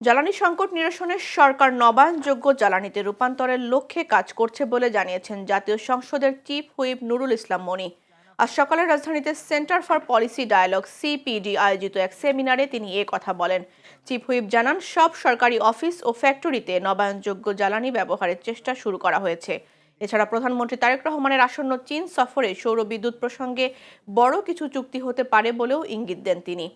জ্বালানি সংকট নিরসনে সরকার নবায়নযোগ্য জ্বালানিতে রূপান্তরের লক্ষ্যে কাজ করছে বলে জানিয়েছেন জাতীয় সংসদের চিফ হুইপ নুরুল ইসলাম মনি। আজ সকালে রাজধানীতে centre for policy dialogue CPD আয়োজিত এক সেমিনারে তিনি এ কথা বলেন। চিফ হুইপ জানান, সব সরকারি অফিস ও ফ্যাক্টরিতে নবায়নযোগ্য জ্বালানি ব্যবহারের চেষ্টা শুরু করা হয়েছে। এছাড়া প্রধানমন্ত্রী তারেক রহমানের আসন্ন চীন সফরে সৌর বিদ্যুৎ প্রসঙ্গে বড় কিছু চুক্তি হতে পারে বলেও ইঙ্গিত দেন তিনি।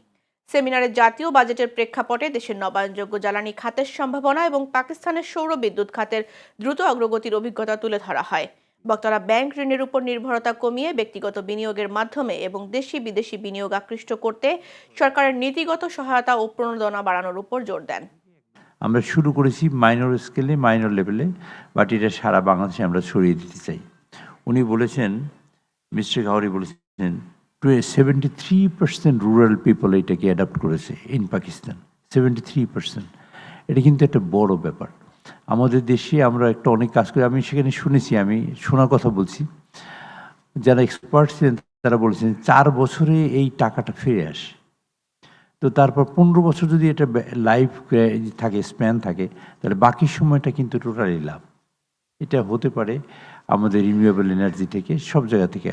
সেমিনারে জাতীয় বাজেটের প্রেক্ষাপটে দেশের নবায়নযোগ্য জ্বালানি খাতের সম্ভাবনা এবং পাকিস্তানের সৌর বিদ্যুৎ খাতের দ্রুত অগ্রগতির অভিজ্ঞতা তুলে ধরা হয়। বক্তারা ব্যাংক ঋণের উপর নির্ভরতা কমিয়ে ব্যক্তিগত বিনিয়োগের মাধ্যমে এবং দেশি বিদেশি বিনিয়োগ আকৃষ্ট করতে সরকারের নীতিগত সহায়তা ও প্রণোদনা বাড়ানোর উপর জোর দেন। আমরা শুরু করেছি মাইনর স্কেলে, মাইনর লেভেলে, বাট এটা সারা বাংলাদেশে আমরা ছড়িয়ে দিতে চাই। উনি বলেছেন, মিস্টার গাওয়ারি বলেছেন 73% রুরাল পিপল এটাকে অ্যাডাপ্ট করেছে ইন পাকিস্তান। 73%, এটা কিন্তু একটা বড় ব্যাপার। আমাদের দেশে আমরা একটা অনেক কাজ করি, আমি সেখানে শুনেছি, আমি শোনার কথা বলছি, যারা এক্সপার্ট ছিলেন তারা বলেছেন 4 বছরে এই টাকাটা ফিরে আসে। তো তারপর 15 বছর যদি এটা লাইফ থাকে, স্প্যান থাকে, তাহলে বাকি সময়টা কিন্তু টোটালি লাভ। এটা হতে পারে আমাদের রিনিউয়েবল এনার্জি থেকে, সব জায়গা থেকে।